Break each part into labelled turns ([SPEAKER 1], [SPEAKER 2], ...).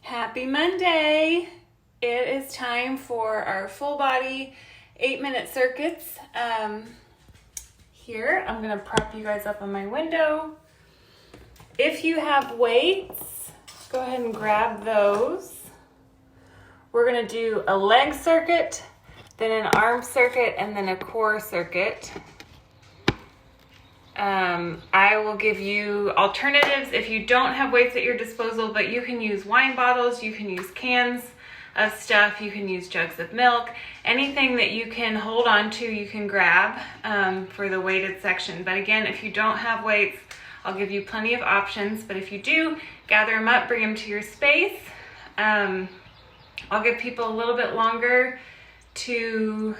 [SPEAKER 1] Happy Monday! It is time for our full body 8-minute circuits. Here, I'm going to prop you guys up on my window. If you have weights, go ahead and grab those. We're going to do a leg circuit, then an arm circuit, and then a core circuit. I will give you alternatives if you don't have weights at your disposal, but you can use wine bottles, you can use cans of stuff, you can use jugs of milk, anything that you can hold on to, you can grab for the weighted section. But again, if you don't have weights, I'll give you plenty of options, but if you do, gather them up, bring them to your space. I'll give people a little bit longer to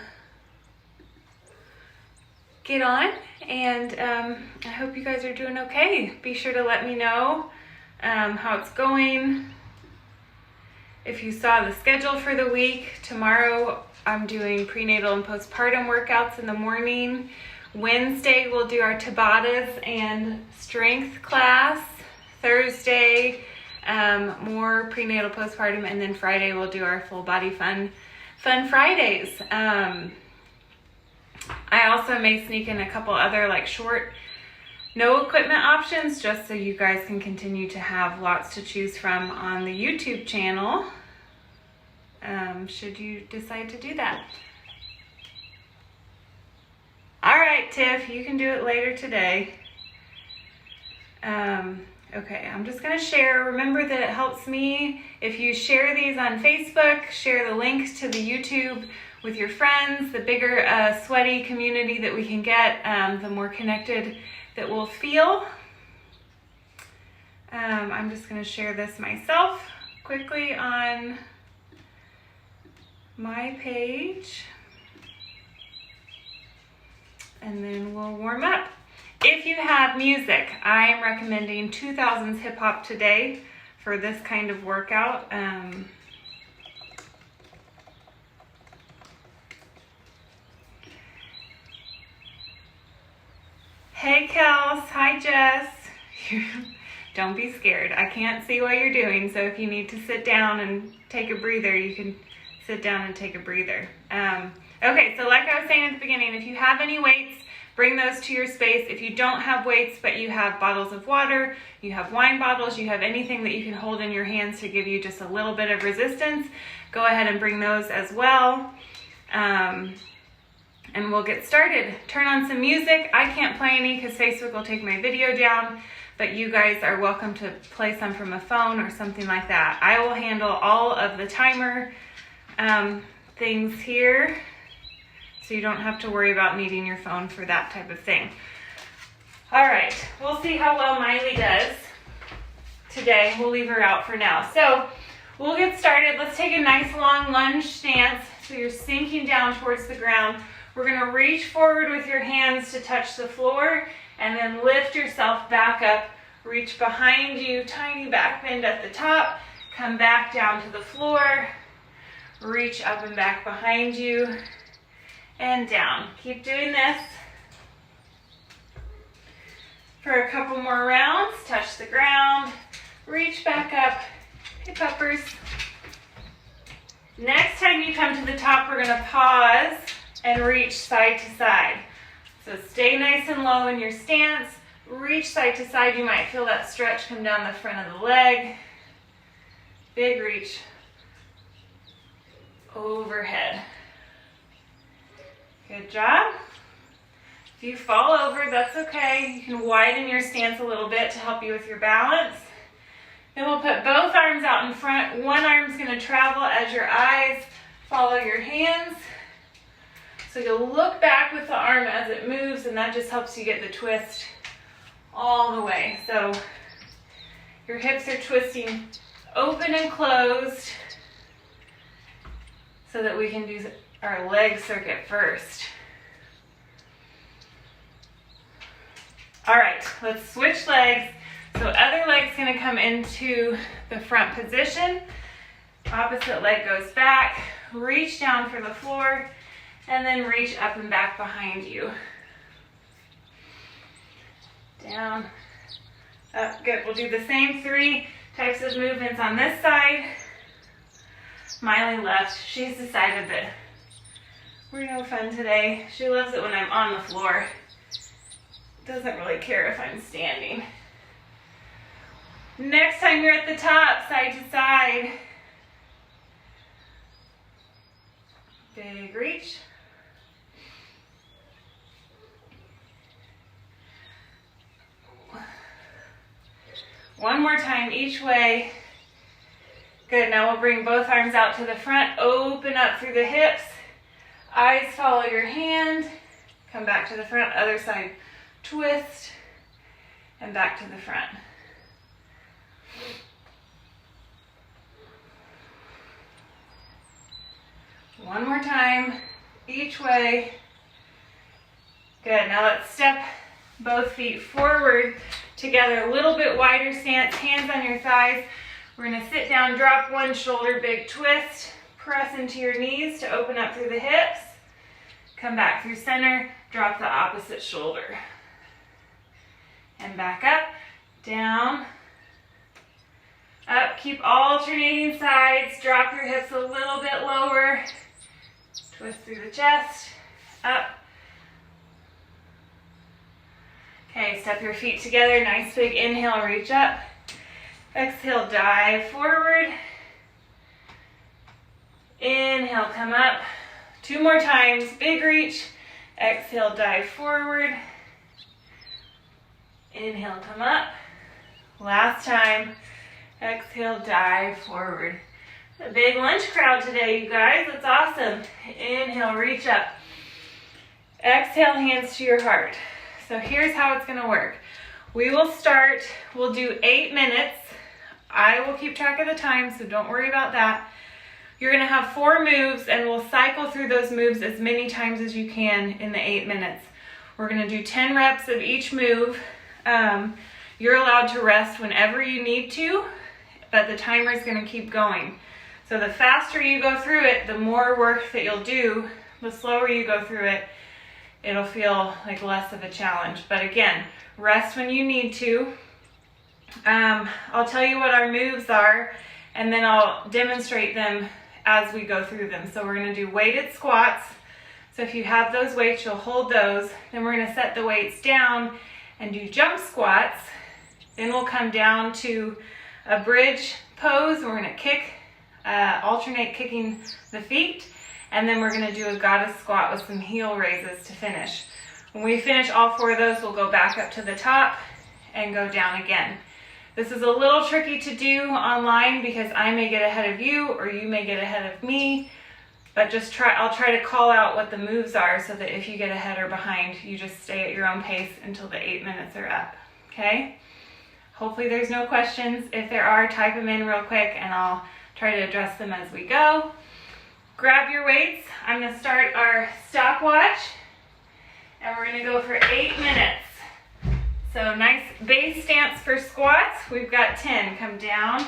[SPEAKER 1] get on, and I hope you guys are doing okay. Be sure to let me know how it's going. If you saw the schedule for the week, tomorrow I'm doing prenatal and postpartum workouts in the morning. Wednesday we'll do our Tabatas and strength class. Thursday more prenatal postpartum, and then Friday we'll do our full body fun Fridays. I also may sneak in a couple other like short, no equipment options, just so you guys can continue to have lots to choose from on the YouTube channel, should you decide to do that. All right, Tiff, you can do it later today. Okay, I'm just gonna share. Remember that it helps me if you share these on Facebook, share the links to the YouTube with your friends. The bigger sweaty community that we can get, the more connected that we'll feel. I'm just gonna share this myself quickly on my page, and then we'll warm up. If you have music, I am recommending 2000s Hip Hop Today for this kind of workout. Hey Kels, hi Jess. Don't be scared. I can't see what you're doing, so if you need to sit down and take a breather, you can sit down and take a breather. Okay, so like I was saying at the beginning, if you have any weights, bring those to your space. If you don't have weights, but you have bottles of water, you have wine bottles, you have anything that you can hold in your hands to give you just a little bit of resistance, go ahead and bring those as well. And we'll get started. Turn on some music. I can't play any because Facebook will take my video down, but you guys are welcome to play some from a phone or something like that. I will handle all of the timer things here, so you don't have to worry about needing your phone for that type of thing. All right, we'll see how well Miley does today. We'll leave her out for now. So we'll get started. Let's take a nice long lunge stance. So you're sinking down towards the ground. We're gonna reach forward with your hands to touch the floor, and then lift yourself back up. Reach behind you, tiny back bend at the top. Come back down to the floor. Reach up and back behind you. And down. Keep doing this for a couple more rounds. Touch the ground, reach back up, hip uppers. Next time you come to the top, we're gonna pause and reach side to side. So stay nice and low in your stance, reach side to side. You might feel that stretch come down the front of the leg. Big reach overhead. Good job. If you fall over, that's okay. You can widen your stance a little bit to help you with your balance. Then we'll put both arms out in front. One arm's gonna travel as your eyes follow your hands. So you'll look back with the arm as it moves, and that just helps you get the twist all the way. So your hips are twisting open and closed so that we can do our leg circuit first. All right, let's switch legs. So other leg's gonna come into the front position. Opposite leg goes back. Reach down for the floor, and then reach up and back behind you. Down, up, good. We'll do the same 3 types of movements on this side. Miley left. She's decided that we're no fun today. She loves it when I'm on the floor. Doesn't really care if I'm standing. Next time you're at the top, side to side. Big reach. One more time each way. Good, now we'll bring both arms out to the front, open up through the hips. Eyes follow your hand. Come back to the front, other side, twist, and back to the front. One more time, each way. Good, now let's step both feet forward together, a little bit wider stance, hands on your thighs. We're gonna sit down, drop one shoulder, big twist, press into your knees to open up through the hips. Come back through center, drop the opposite shoulder. And back up, down, up. Keep alternating sides, drop your hips a little bit lower, twist through the chest, up. Okay, step your feet together, nice big inhale, reach up. Exhale, dive forward. Inhale, come up. Two more times, big reach. Exhale, dive forward. Inhale, come up. Last time. Exhale, dive forward. A big lunch crowd today, you guys. That's awesome. Inhale, reach up. Exhale, hands to your heart. So here's how it's gonna work. We will start, we'll do 8 minutes. I will keep track of the time, so don't worry about that. You're gonna have 4 moves and we'll cycle through those moves as many times as you can in the 8 minutes. We're gonna do 10 reps of each move. You're allowed to rest whenever you need to, but the timer is gonna keep going. So the faster you go through it, the more work that you'll do. The slower you go through it, it'll feel like less of a challenge. But again, rest when you need to. I'll tell you what our moves are, and then I'll demonstrate them as we go through them. So we're gonna do weighted squats. So if you have those weights, you'll hold those. Then we're gonna set the weights down and do jump squats. Then we'll come down to a bridge pose. We're gonna kick, alternate kicking the feet. And then we're gonna do a goddess squat with some heel raises to finish. When we finish all 4 of those, we'll go back up to the top and go down again. This is a little tricky to do online because I may get ahead of you or you may get ahead of me, but just I'll try to call out what the moves are so that if you get ahead or behind, you just stay at your own pace until the 8 minutes are up, okay? Hopefully there's no questions. If there are, type them in real quick and I'll try to address them as we go. Grab your weights. I'm gonna start our stopwatch and we're gonna go for 8 minutes. So nice base stance for squats. We've got 10. Come down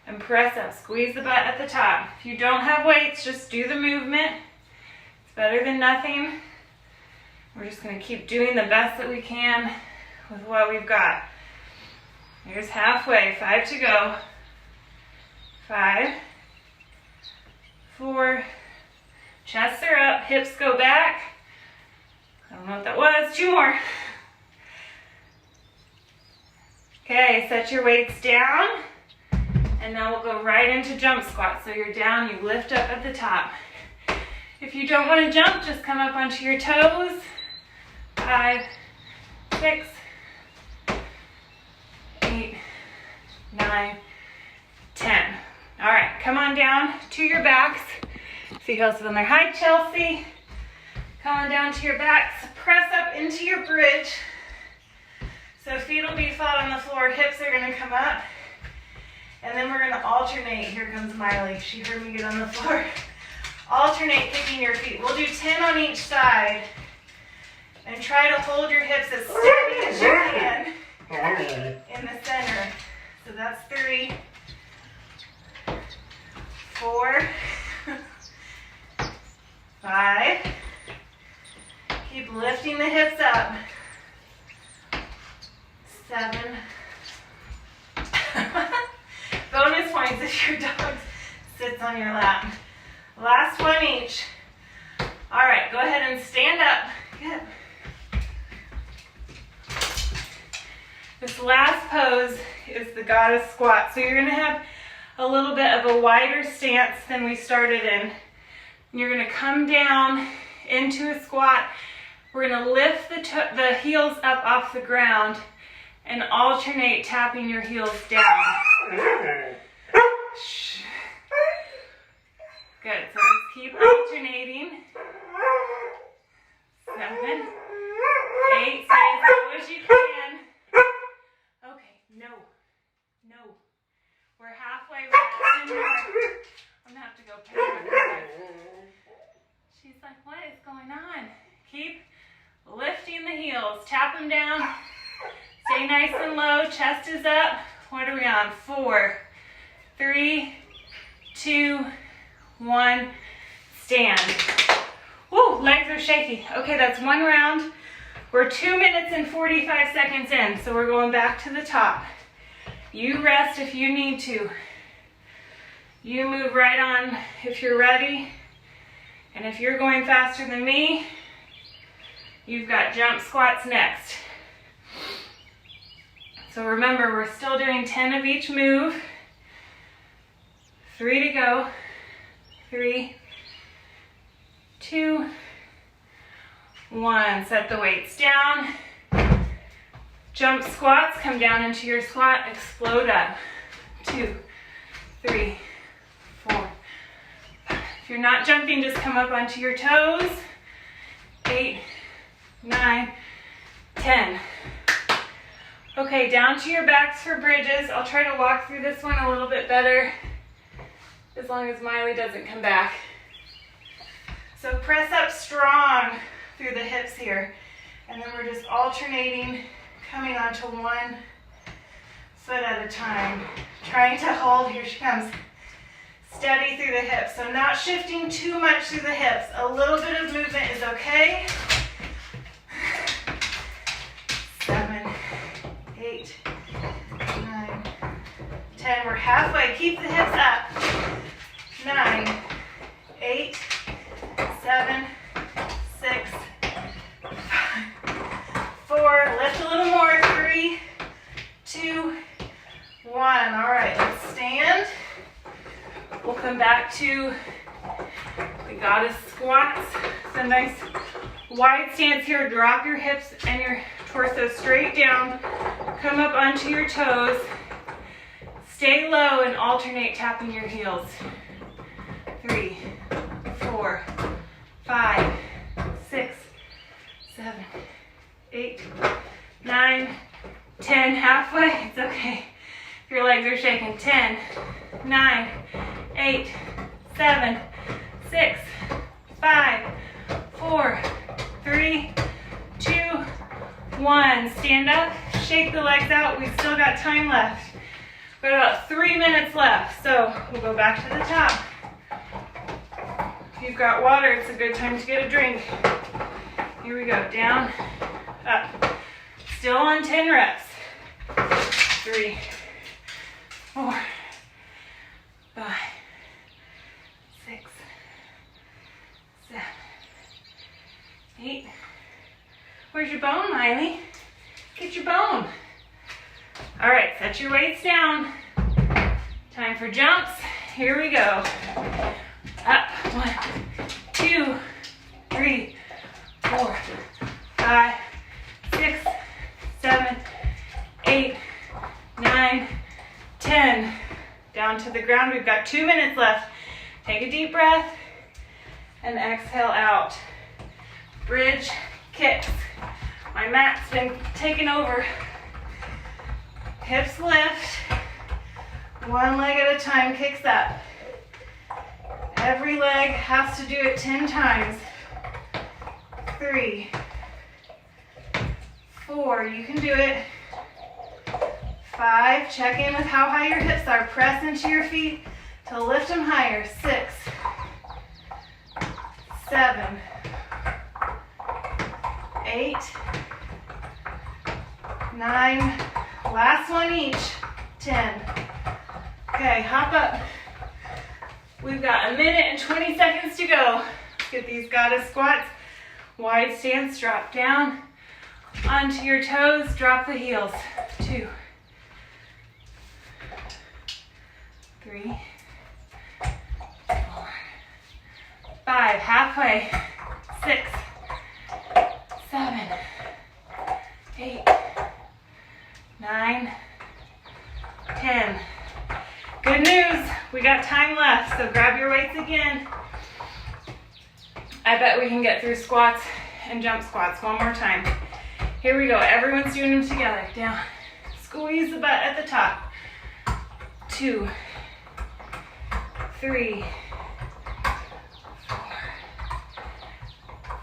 [SPEAKER 1] and press up. Squeeze the butt at the top. If you don't have weights, just do the movement. It's better than nothing. We're just gonna keep doing the best that we can with what we've got. Here's halfway. 5 to go. 5, 4, chests are up, hips go back. I don't know what that was. 2 more. Okay, set your weights down. And now we'll go right into jump squat. So you're down, you lift up at the top. If you don't want to jump, just come up onto your toes. 5, 6, 8, 9, 10. All right, come on down to your backs. See who else is on there. Hi, Chelsea. Come on down to your backs. Press up into your bridge. So feet will be flat on the floor. Hips are gonna come up. And then we're gonna alternate. Here comes Miley. She heard me get on the floor. Alternate kicking your feet. We'll do 10 on each side. And try to hold your hips as steady as you can in the center. So that's 3, 4, 5. Keep lifting the hips up. 7. if your dog sits on your lap. Last one each. All right, go ahead and stand up. Good. This last pose is the goddess squat. So you're gonna have a little bit of a wider stance than we started in. You're gonna come down into a squat. We're gonna lift the heels up off the ground and alternate tapping your heels down. Good, so just keep alternating. 7, 8, stay as low as you can. Okay, no. We're halfway, we're 10 more. I'm gonna have to go pick her up. She's like, what is going on? Keep lifting the heels, tap them down. Stay nice and low, chest is up. What are we on? 4, 3, 2, 1, stand. Woo, legs are shaky. Okay, that's one round. We're 2 minutes and 45 seconds in, so we're going back to the top. You rest if you need to. You move right on if you're ready. And if you're going faster than me, you've got jump squats next. So remember, we're still doing 10 of each move. 3 to go. 3, 2, 1. Set the weights down. Jump squats, come down into your squat, explode up. 2, 3, 4, 5. If you're not jumping, just come up onto your toes. 8, 9, 10. Okay, down to your backs for bridges. I'll try to walk through this one a little bit better, as long as Miley doesn't come back. So press up strong through the hips here. And then we're just alternating, coming onto one foot at a time. Trying to hold, here she comes, steady through the hips. So not shifting too much through the hips. A little bit of movement is okay. 7, 8, 9, 10. We're halfway. Keep the hips up. 9, 8, 7, 6, 5, 4. Lift a little more. 3, 2, 1. All right, let's stand. We'll come back to the goddess squats. It's a nice wide stance here. Drop your hips and your torso straight down. Come up onto your toes. Stay low and alternate tapping your heels. 3, 4, 5, 6, 7, 8, 9, 10. Halfway. It's okay if your legs are shaking. 10, 9, 8, 7, 6, 5, 4, 3, 2, 1. Stand up, shake the legs out. We've still got time left. We've got about 3 minutes left, so we'll go back to the top. If you've got water, it's a good time to get a drink. Here we go, down, up. Still on 10 reps. 3, 4, 5, 6, 7, 8. Where's your bone, Miley? Get your bone. All right, set your weights down. Time for jumps. Here we go. Up. 1, 2, 3, 4, 5, 6, 7, 8, 9, 10. Down to the ground. We've got 2 minutes left. Take a deep breath and exhale out. Bridge kicks. My mat's been taken over. Hips lift. One leg at a time kicks up. Every leg has to do it 10 times. 3, 4, you can do it. 5, check in with how high your hips are. Press into your feet to lift them higher. 6, 7, 8, 9, last one each. 10, Okay, hop up. We've got 1 minute and 20 seconds to go. Let's get these goddess squats. Wide stance, drop down onto your toes, drop the heels. 2, 3, 4, 5, halfway. 6, 7, 8, 9, 10. Good news, we got time left, so grab your weights again. I bet we can get through squats and jump squats one more time. Here we go, everyone's doing them together. Down, squeeze the butt at the top. 2, 3, 4, 5,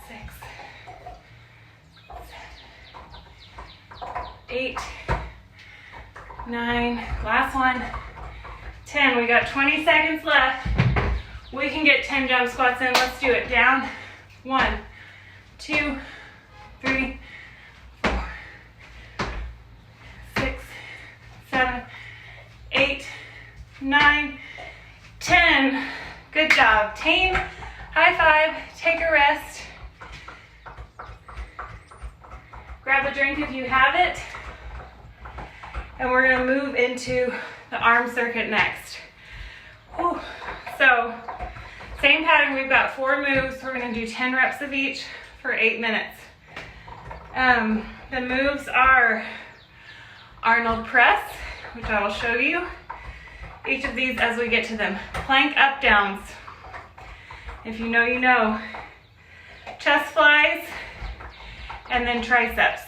[SPEAKER 1] 6, 7, 8, 9, last one, 10. We got 20 seconds left. We can get 10 jump squats in. Let's do it. Down. 1, 2, 3, 4, 6, 7, 8, 9, 10. Good job. Team, high five. Take a rest. Grab a drink if you have it. And we're going to move into the arm circuit next. Whew. So, same pattern, we've got 4 moves. We're going to do 10 reps of each for 8 minutes. The moves are Arnold press, which I will show you. Each of these as we get to them. Plank up downs. If you know, you know. Chest flies, and then triceps.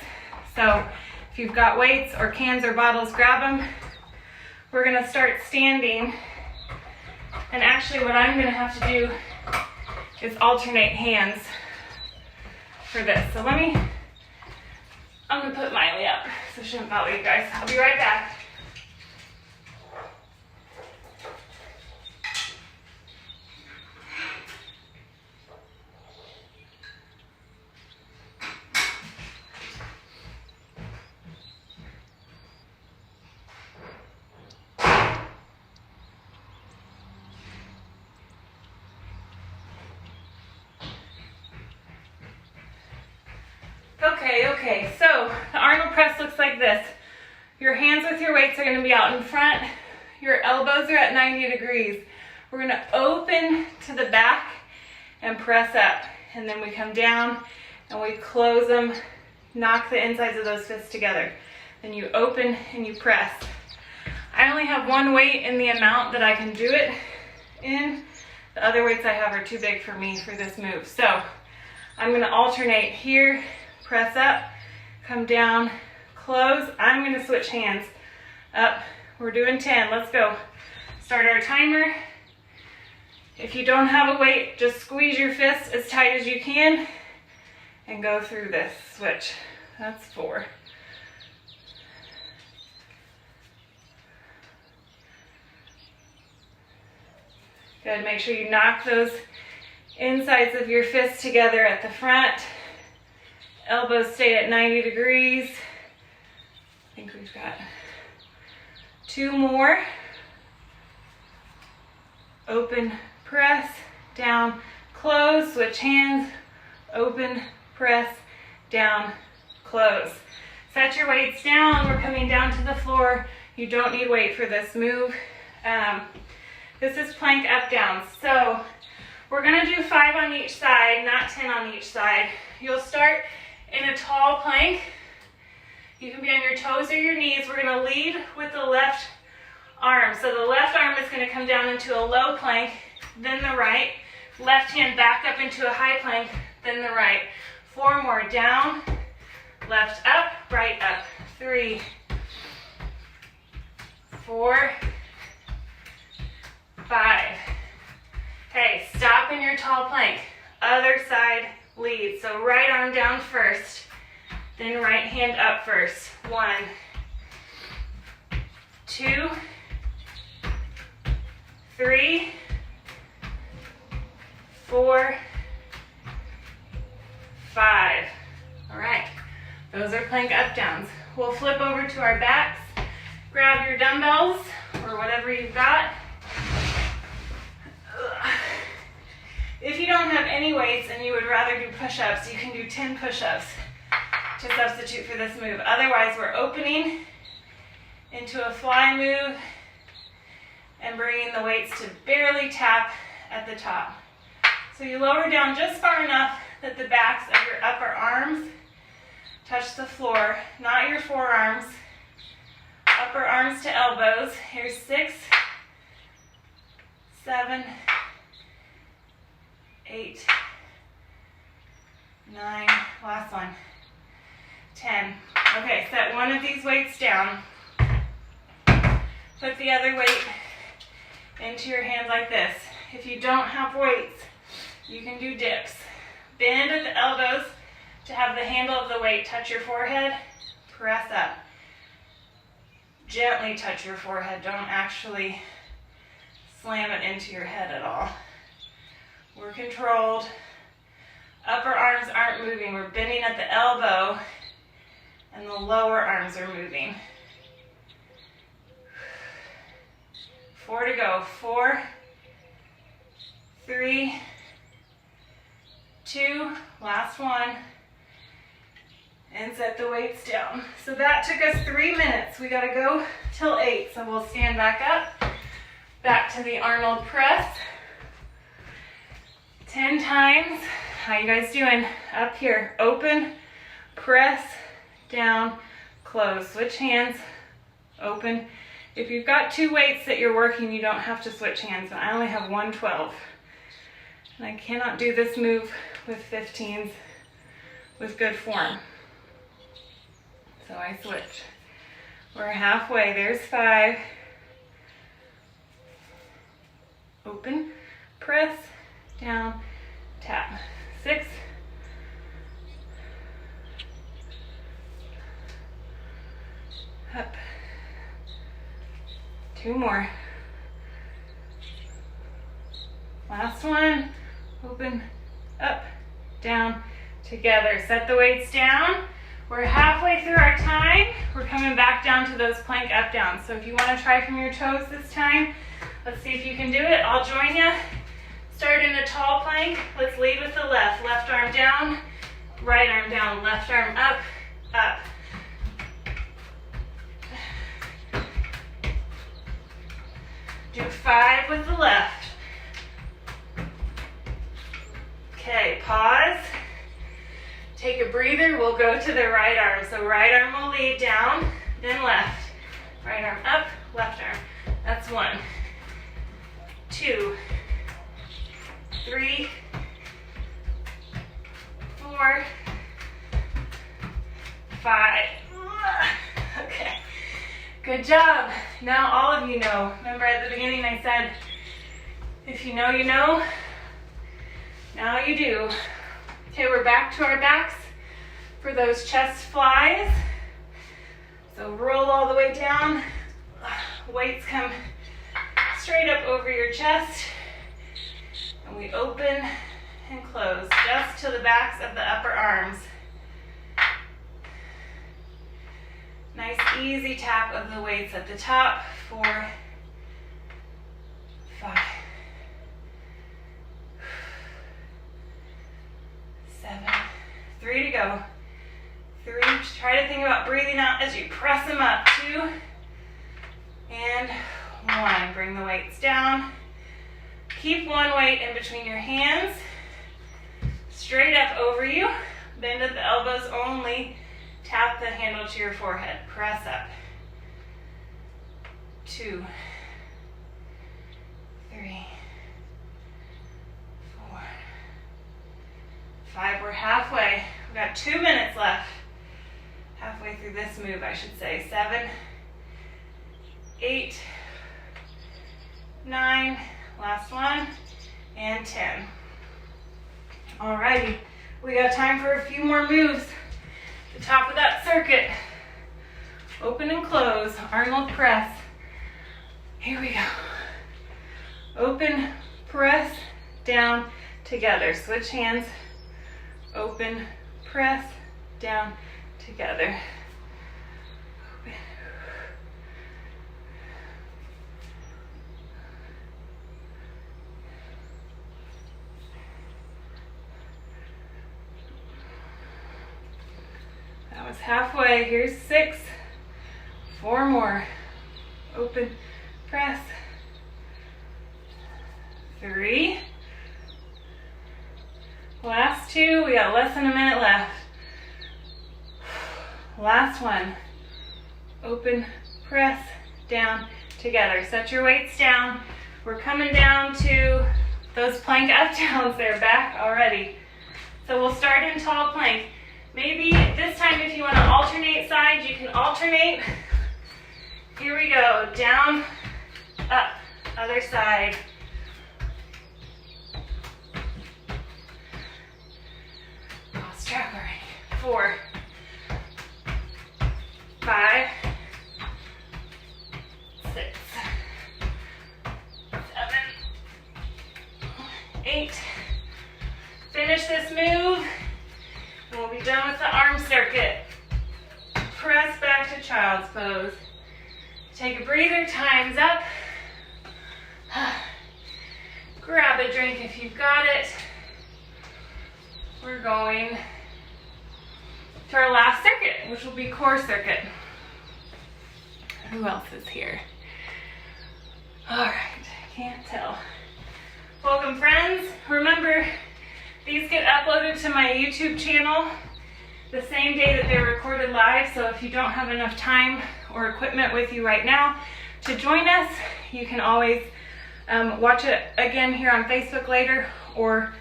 [SPEAKER 1] So, if you've got weights or cans or bottles, grab them. We're going to start standing. And actually what I'm going to have to do is alternate hands for this. So I'm going to put Miley up so she shouldn't bother you guys. I'll be right back. Okay, so the Arnold press looks like this. Your hands with your weights are going to be out in front. Your elbows are at 90 degrees. We're going to open to the back and press up. And then we come down and we close them, knock the insides of those fists together. Then you open and you press. I only have one weight in the amount that I can do it in. The other weights I have are too big for me for this move. So I'm going to alternate here. Press up, come down, close. I'm going to switch hands. Up, we're doing 10. Let's go. Start our timer. If you don't have a weight, just squeeze your fist as tight as you can and go through this switch. That's 4. Good, make sure you knock those insides of your fists together at the front. Elbows stay at 90 degrees. I think we've got 2 more. Open, press, down, close, switch hands, open, press, down, close. Set your weights down. We're coming down to the floor. You don't need weight for this move. This is plank up downs. So we're gonna do 5 on each side, not 10 on each side. You'll start in a tall plank. You can be on your toes or your knees. We're going to lead with the left arm. So the left arm is going to come down into a low plank, then the right. Left hand back up into a high plank, then the right. 4 more. Down, left up, right up. 3, 4, 5. Okay, stop in your tall plank. Other side lead. So right arm down first, then right hand up first. 1, 2, 3, 4, 5. All right, those are plank up downs. We'll flip over to our backs. grab your dumbbells or whatever you've got. If you don't have any weights and you would rather do push-ups, you can do 10 push-ups to substitute for this move. Otherwise, we're opening into a fly move and bringing the weights to barely tap at the top. So you lower down just far enough that the backs of your upper arms touch the floor, not your forearms. Upper arms to elbows. Here's 6, 7, 8, 9, last one, 10. Okay, set one of these weights down. Put the other weight into your hand like this. If you don't have weights, you can do dips. Bend at the elbows to have the handle of the weight touch your forehead. Press up. Gently touch your forehead. Don't actually slam it into your head at all. We're controlled. Upper arms aren't moving. We're bending at the elbow, and the lower arms are moving. 4 to go. 4, 3, 2, last one, and set the weights down. So that took us 3 minutes. We gotta go till 8. So we'll stand back up, back to the Arnold press. 10 times. How you guys doing? Up here, open, press, down, close. Switch hands, open. If you've got 2 weights that you're working, you don't have to switch hands. I only have 112. And I cannot do this move with 15s with good form. So I switch. We're halfway. There's 5. Open, press, down, tap. 6. Up. 2 more. Last one. Open, up, down, together. Set the weights down. We're halfway through our time. We're coming back down to those plank up downs. So if you want to try from your toes this time, let's see if you can do it. I'll join you. Start in a tall plank. Let's lead with the left. Left arm down, right arm down, left arm up, up. Do 5 with the left. Okay, pause. Take a breather. We'll go to the right arm. So right arm will lead down, then left. Right arm up, left arm. That's 1, 2, 3, 4, 5. Okay. Good job. Now all of you know. Remember at the beginning I said, if you know, you know. Now you do. Okay, we're back to our backs for those chest flies. So roll all the way down. Weights come straight up over your chest. And we open and close just to the backs of the upper arms. Nice easy tap of the weights at the top. 4, 5, 7, 3 to go. 3, try to think about breathing out as you press them up. 2, and 1. Bring the weights down. Keep one weight in between your hands. Straight up over you. Bend at the elbows only. Tap the handle to your forehead. Press up. 2, 3, 4, 5. We're halfway. We've got 2 minutes left. Halfway through this move, I should say. 7, 8, 9, last one, and 10. Alrighty, we got time for a few more moves. The top of that circuit. Open and close, Arnold press. Here we go. Open, press, down, together. Switch hands. Open, press, down, together. Open, was halfway. Here's 6. 4 more. Open, press. 3. Last 2. We got less than a minute left. Last one. Open, press, down, together. Set your weights down. We're coming down to those plank up downs. They're back already. So we'll start in tall plank. Maybe this time if you want to alternate sides, you can alternate. Here we go. Down, up, other side. Lost track already. 4, 5, 6, 7, 8. Finish this move, and we'll be done with the arm circuit. Press back to child's pose. Take a breather, time's up. Grab a drink if you've got it. We're going to our last circuit, which will be core circuit. Who else is here? All right, can't tell. Welcome, friends. Remember, these get uploaded to my YouTube channel the same day that they're recorded live, so if you don't have enough time or equipment with you right now to join us, you can always watch it again here on Facebook later or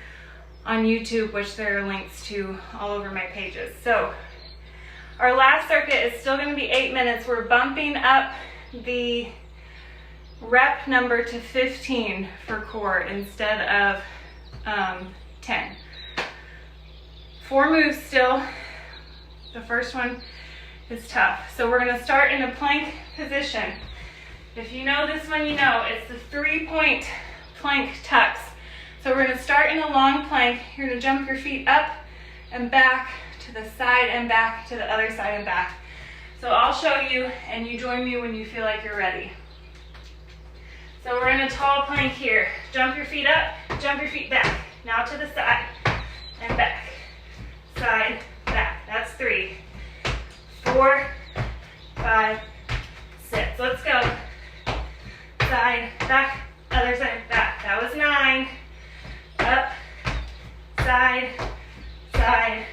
[SPEAKER 1] on YouTube, which there are links to all over my pages. So our last circuit is still going to be 8 minutes. We're bumping up the rep number to 15 for core instead of 10. 4 moves still. The first one is tough. So we're going to start in a plank position. If you know this one, you know it's the 3-point plank tucks. So we're going to start in a long plank. You're going to jump your feet up and back to the side and back to the other side and back. So I'll show you and you join me when you feel like you're ready. So we're in a tall plank here. Jump your feet up, jump your feet back. Now to the side and back. Side, back. That's 3, 4, 5, 6. Let's go. Side, back, other side, back. That was 9. Up, side, side.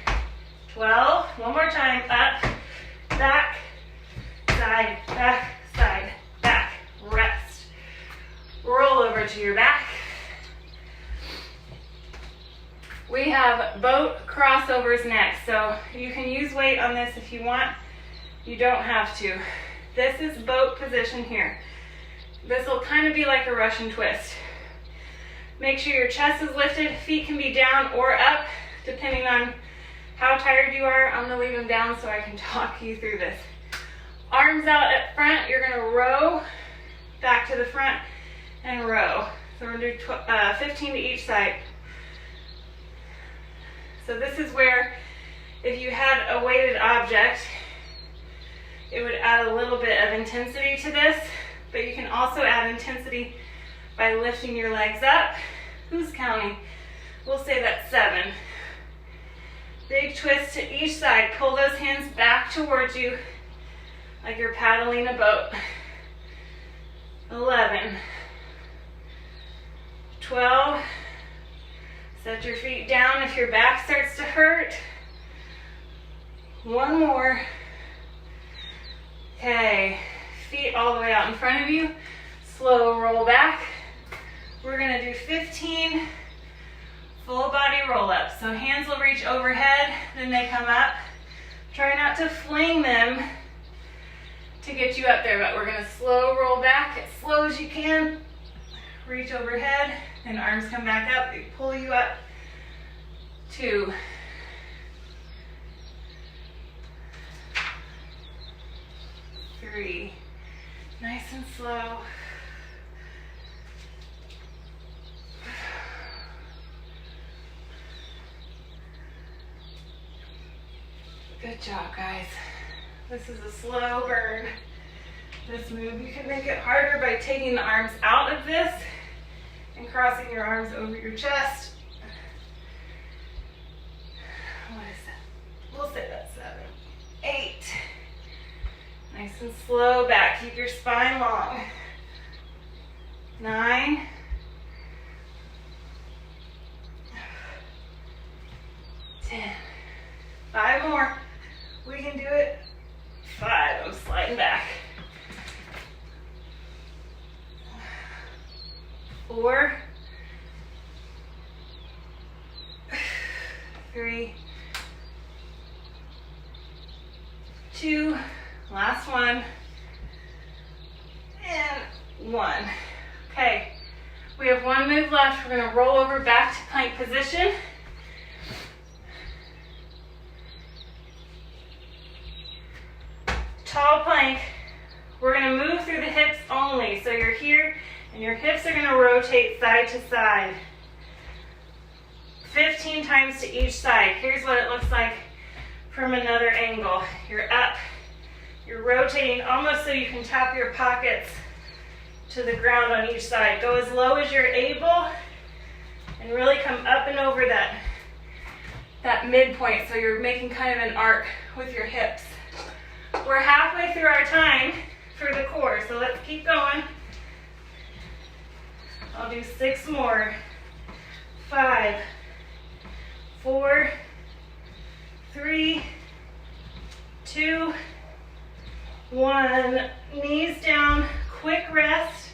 [SPEAKER 1] 12. One more time. Up, back, side, back, side, back. Rest. Roll over to your back. We have boat crossovers next, so you can use weight on this if you want. You don't have to. This is boat position here. This will kind of be like a Russian twist. Make sure your chest is lifted. Feet can be down or up, depending on how tired you are. I'm gonna leave them down so I can talk you through this. Arms out at front. You're gonna row back to the front and row. So we're gonna do 15 to each side. So this is where if you had a weighted object, it would add a little bit of intensity to this, but you can also add intensity by lifting your legs up. Who's counting? We'll say that's 7. Big twist to each side. Pull those hands back towards you like you're paddling a boat. 11. 12. Set your feet down if your back starts to hurt. 1 more. Okay, feet all the way out in front of you. Slow roll back. We're gonna do 15 full body roll-ups. So hands will reach overhead, then they come up. Try not to fling them to get you up there, but we're gonna slow roll back as slow as you can. Reach overhead, and arms come back up. They pull you up. 2. 3. Nice and slow. 4. Good job, guys. This is a slow burn. This move, you can make it harder by taking the arms out of this and crossing your arms over your chest. What is that? We'll say that's 7. Nice and slow back. Keep your spine long. 9. 10. 5 more. We can do it. 5. I'm sliding back. 4. 3. 2. Last one. And 1. Okay. We have one move left. We're going to roll over back to plank position. Tall plank. We're going to move through the hips only. So you're here and your hips are going to rotate side to side. 15 times to each side. Here's what it looks like from another angle. You're up. You're rotating almost so you can tap your pockets to the ground on each side. Go as low as you're able and really come up and over that midpoint so you're making kind of an arc with your hips. We're halfway through our time for the core, so let's keep going. I'll do 6 more. 5, 4, 3, 2, 1. Knees down, quick rest.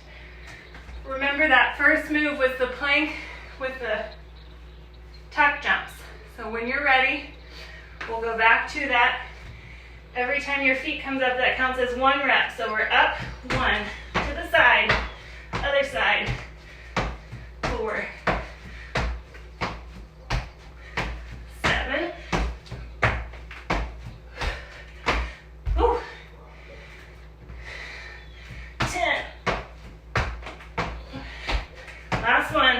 [SPEAKER 1] Remember that first move was the plank with the tuck jumps. So when you're ready, we'll go back to that. Every time your feet comes up, that counts as 1 rep. So we're up, 1, to the side, other side, 4, 7, whew, 10, last one,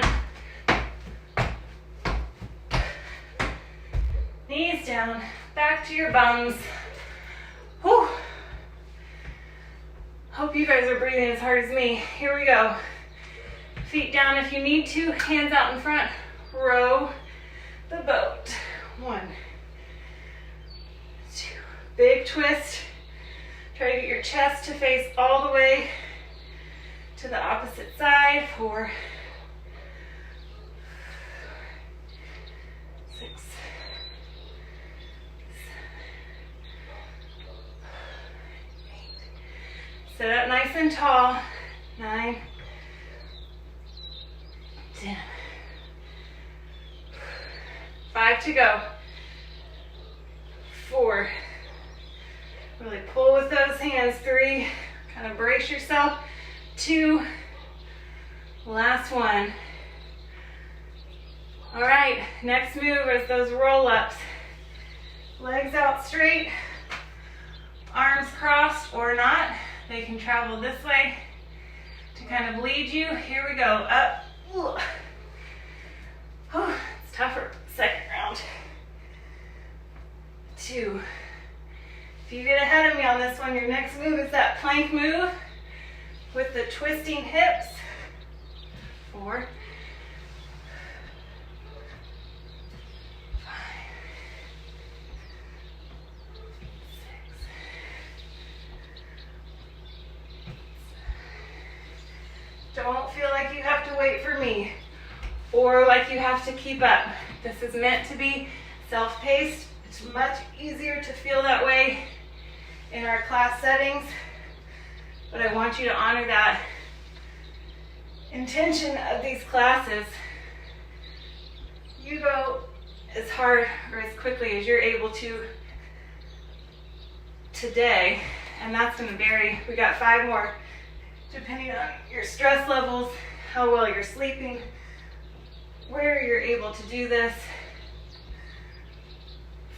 [SPEAKER 1] knees down, back to your bums. Whew. Hope you guys are breathing as hard as me. Here we go. Feet down if you need to, hands out in front. Row the boat. 1, 2. Big twist. Try to get your chest to face all the way to the opposite side. 4, 6, sit up nice and tall. 9, 10. 5 to go. 4. Really pull with those hands. 3. Kind of brace yourself. 2. Last one. All right, next move is those roll-ups. Legs out straight, arms crossed or not. They can travel this way to kind of lead you. Here we go, up. Ooh. Oh, it's tougher, second round. 2. If you get ahead of me on this one, your next move is that plank move with the twisting hips. 4, 5, 6, 7. Don't feel like you have to wait for me or like you have to keep up. This is meant to be self-paced. It's much easier to feel that way in our class settings, but I want you to honor that intention of these classes. You go as hard or as quickly as you're able to today, and that's going to vary. We got 5 more, depending on your stress levels, how well you're sleeping, where you're able to do this.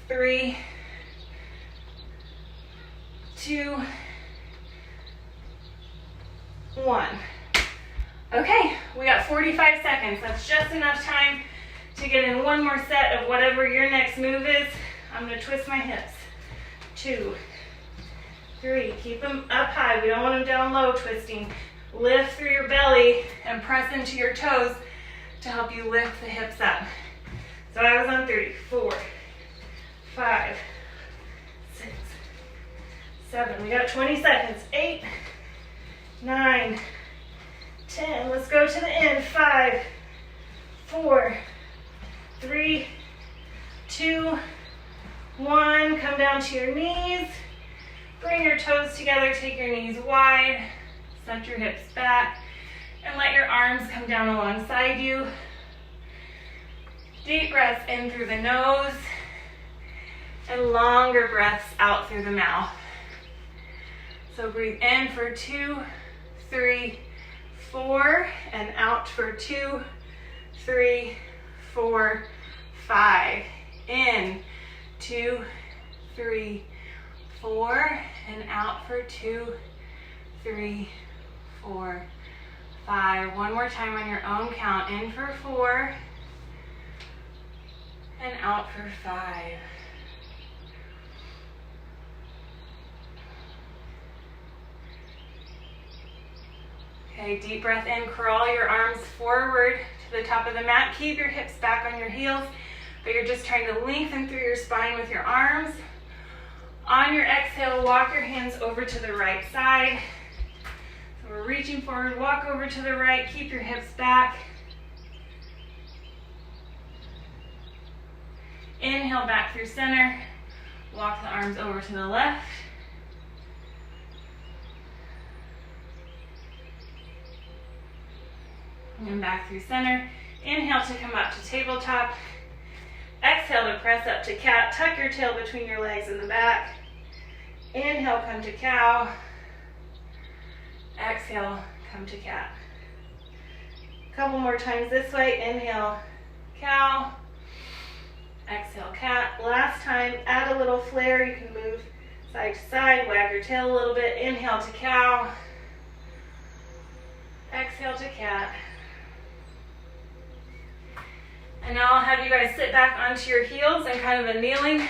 [SPEAKER 1] 3, 2, 1. Okay, we got 45 seconds. That's just enough time to get in one more set of whatever your next move is. I'm going to twist my hips. 2, 3, keep them up high. We don't want them down low twisting. Lift through your belly and press into your toes to help you lift the hips up. So I was on 3, 4, 5, 6,
[SPEAKER 2] 7. We got 20 seconds. 8, 9, 10. Let's go to the end. 5, 4, 3, 2, 1. Come down to your knees. Bring your toes together. Take your knees wide. Set your hips back. And let your arms come down alongside you. Deep breaths in through the nose. And longer breaths out through the mouth. So breathe in for 2, 3, 4, and out for 2, 3, 4, 5. In, 2, 3, 4, and out for 2, 3, 4, 5. One more time on your own count. In for 4, and out for 5. Okay, deep breath in, crawl your arms forward to the top of the mat. Keep your hips back on your heels, but you're just trying to lengthen through your spine with your arms. On your exhale, walk your hands over to the right side. So we're reaching forward, walk over to the right, keep your hips back. Inhale back through center, walk the arms over to the left. And back through center. Inhale to come up to tabletop. Exhale to press up to cat. Tuck your tail between your legs in the back. Inhale, come to cow. Exhale, come to cat. A couple more times this way. Inhale, cow. Exhale, cat. Last time, add a little flare. You can move side to side, wag your tail a little bit. Inhale to cow. Exhale to cat. And now I'll have you guys sit back onto your heels in kind of a kneeling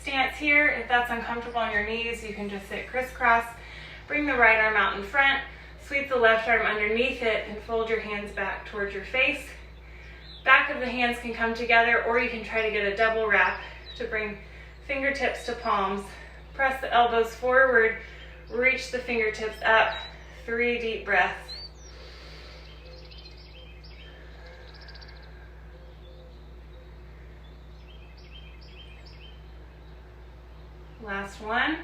[SPEAKER 2] stance here. If that's uncomfortable on your knees, you can just sit crisscross. Bring the right arm out in front, sweep the left arm underneath it, and fold your hands back towards your face. Back of the hands can come together, or you can try to get a double wrap to bring fingertips to palms. Press the elbows forward, reach the fingertips up. 3 deep breaths. Last one.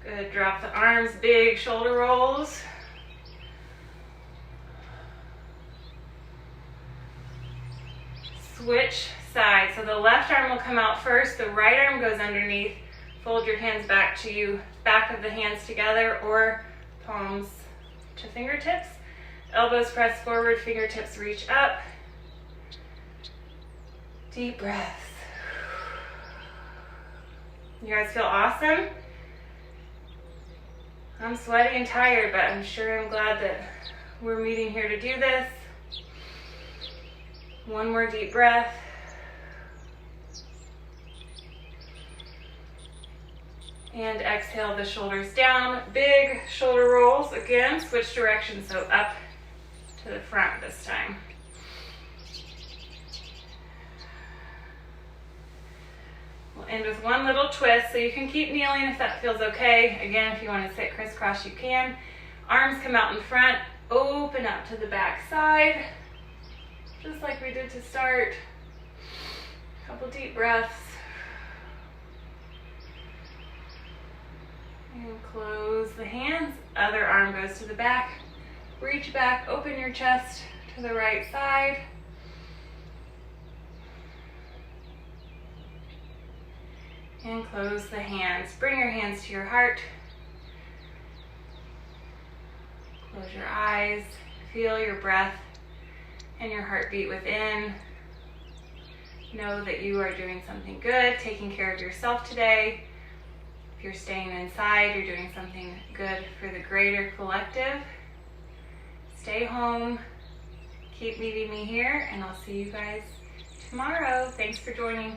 [SPEAKER 2] Good, drop the arms, big shoulder rolls. Switch sides. So the left arm will come out first, the right arm goes underneath. Fold your hands back to you, back of the hands together, or palms to fingertips. Elbows press forward, fingertips reach up. Deep breaths. You guys feel awesome? I'm sweaty and tired, but I'm glad that we're meeting here to do this. One more deep breath. And exhale the shoulders down. Big shoulder rolls. Again, switch directions, so up to the front this time. We'll end with one little twist, so you can keep kneeling if that feels okay. Again, if you want to sit crisscross, you can. Arms come out in front, open up to the back side, just like we did to start. Couple deep breaths. And close the hands. Other arm goes to the back. Reach back, open your chest to the right side. And close the hands. Bring your hands to your heart. Close your eyes. Feel your breath and your heartbeat within. Know that you are doing something good, taking care of yourself today. If you're staying inside, you're doing something good for the greater collective. Stay home. Keep meeting me here, and I'll see you guys tomorrow. Thanks for joining.